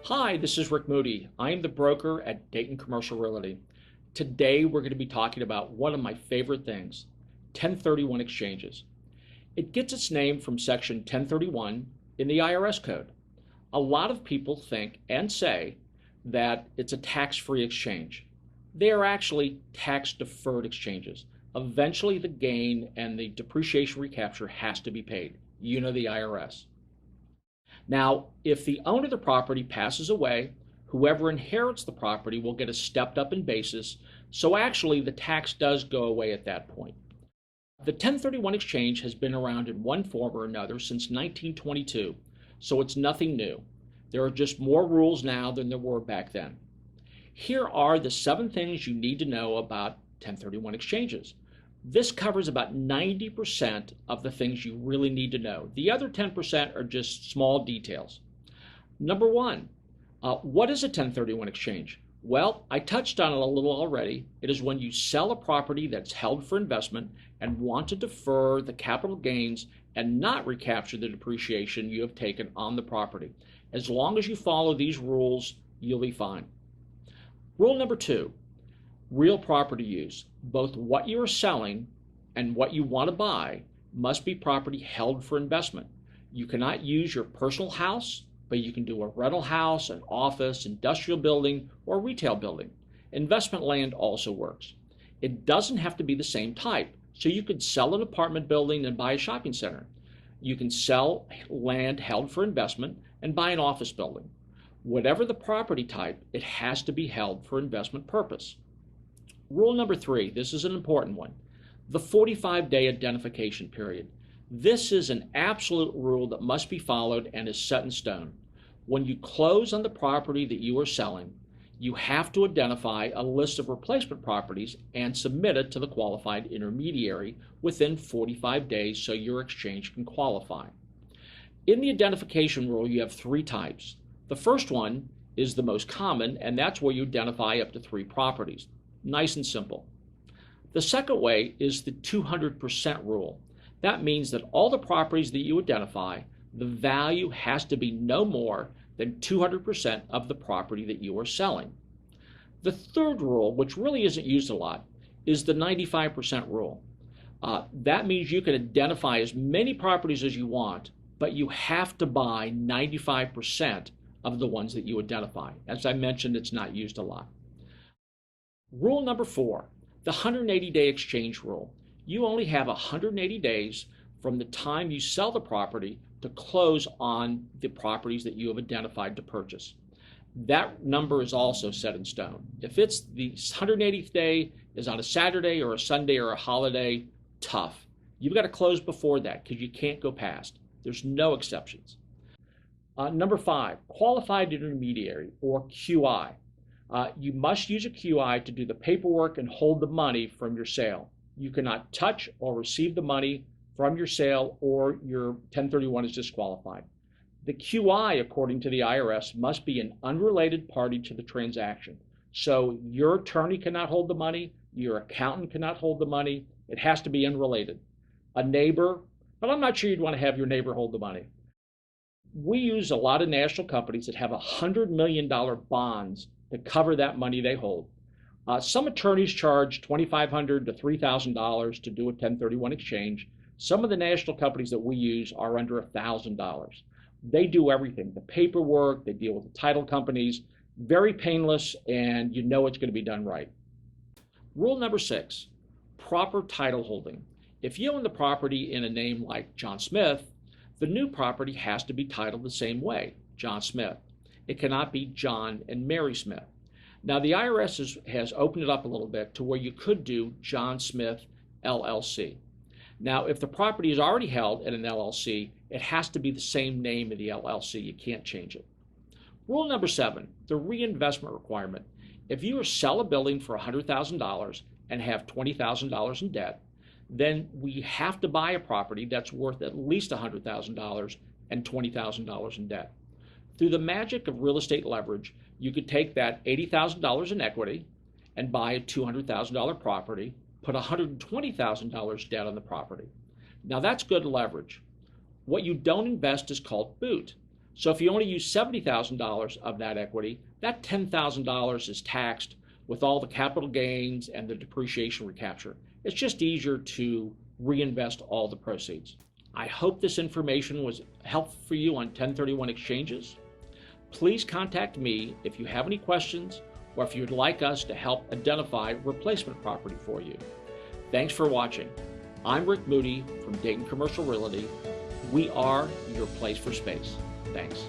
Hi, this is Ric Moody. I am the broker at Dayton Commercial Realty. Today we're going to be talking about one of my favorite things, 1031 exchanges. It gets its name from section 1031 in the IRS code. A lot of people think and say that it's a tax-free exchange. They are actually tax-deferred exchanges. Eventually the gain and the depreciation recapture has to be paid. You know, the IRS. Now, if the owner of the property passes away, whoever inherits the property will get a stepped up in basis, so actually the tax does go away at that point. The 1031 exchange has been around in one form or another since 1922, so it's nothing new. There are just more rules now than there were back then. Here are the 7 things you need to know about 1031 exchanges. This covers about 90% of the things you really need to know. The other 10% are just small details. Number 1, what is a 1031 exchange? Well, I touched on it a little already. It is when you sell a property that's held for investment and want to defer the capital gains and not recapture the depreciation you have taken on the property. As long as you follow these rules, you'll be fine. Rule number 2. Real property use. Both what you are selling and what you want to buy must be property held for investment. You cannot use your personal house, but you can do a rental house, an office, industrial building, or retail building. Investment land also works. It doesn't have to be the same type, so you could sell an apartment building and buy a shopping center. You can sell land held for investment and buy an office building. Whatever the property type, it has to be held for investment purpose. Rule number 3, this is an important one, the 45-day identification period. This is an absolute rule that must be followed and is set in stone. When you close on the property that you are selling, you have to identify a list of replacement properties and submit it to the qualified intermediary within 45 days so your exchange can qualify. In the identification rule, you have 3 types. The first one is the most common, and that's where you identify up to 3 properties. Nice and simple. The second way is the 200% rule. That means that all the properties that you identify, the value has to be no more than 200% of the property that you are selling. The third rule, which really isn't used a lot, is the 95% rule. That means you can identify as many properties as you want, but you have to buy 95% of the ones that you identify. As I mentioned, it's not used a lot. Rule number 4, the 180-day exchange rule. You only have 180 days from the time you sell the property to close on the properties that you have identified to purchase. That number is also set in stone. If it's the 180th day is on a Saturday or a Sunday or a holiday, tough. You've got to close before that because you can't go past. There's no exceptions. Number 5, qualified intermediary or QI. You must use a QI to do the paperwork and hold the money from your sale. You cannot touch or receive the money from your sale or your 1031 is disqualified. The QI, according to the IRS, must be an unrelated party to the transaction. So your attorney cannot hold the money, your accountant cannot hold the money. It has to be unrelated. A neighbor, but I'm not sure you'd want to have your neighbor hold the money. We use a lot of national companies that have $100 million bonds to cover that money they hold. Some attorneys charge $2,500 to $3,000 to do a 1031 exchange. Some of the national companies that we use are under $1,000. They do everything, the paperwork, they deal with the title companies, very painless, and you know it's going to be done right. Rule number 6, proper title holding. If you own the property in a name like John Smith, the new property has to be titled the same way, John Smith. It cannot be John and Mary Smith. Now the IRS has opened it up a little bit to where you could do John Smith LLC. Now if the property is already held in an LLC, it has to be the same name of the LLC. You can't change it. Rule number 7, the reinvestment requirement. If you sell a building for $100,000 and have $20,000 in debt, then we have to buy a property that's worth at least $100,000 and $20,000 in debt. Through the magic of real estate leverage, you could take that $80,000 in equity and buy a $200,000 property, put $120,000 debt on the property. Now that's good leverage. What you don't invest is called boot. So if you only use $70,000 of that equity, that $10,000 is taxed with all the capital gains and the depreciation recapture. It's just easier to reinvest all the proceeds. I hope this information was helpful for you on 1031 exchanges. Please contact me if you have any questions or if you'd like us to help identify replacement property for you. Thanks for watching. I'm Ric Moody from Dayton Commercial Realty. We are your place for space. Thanks.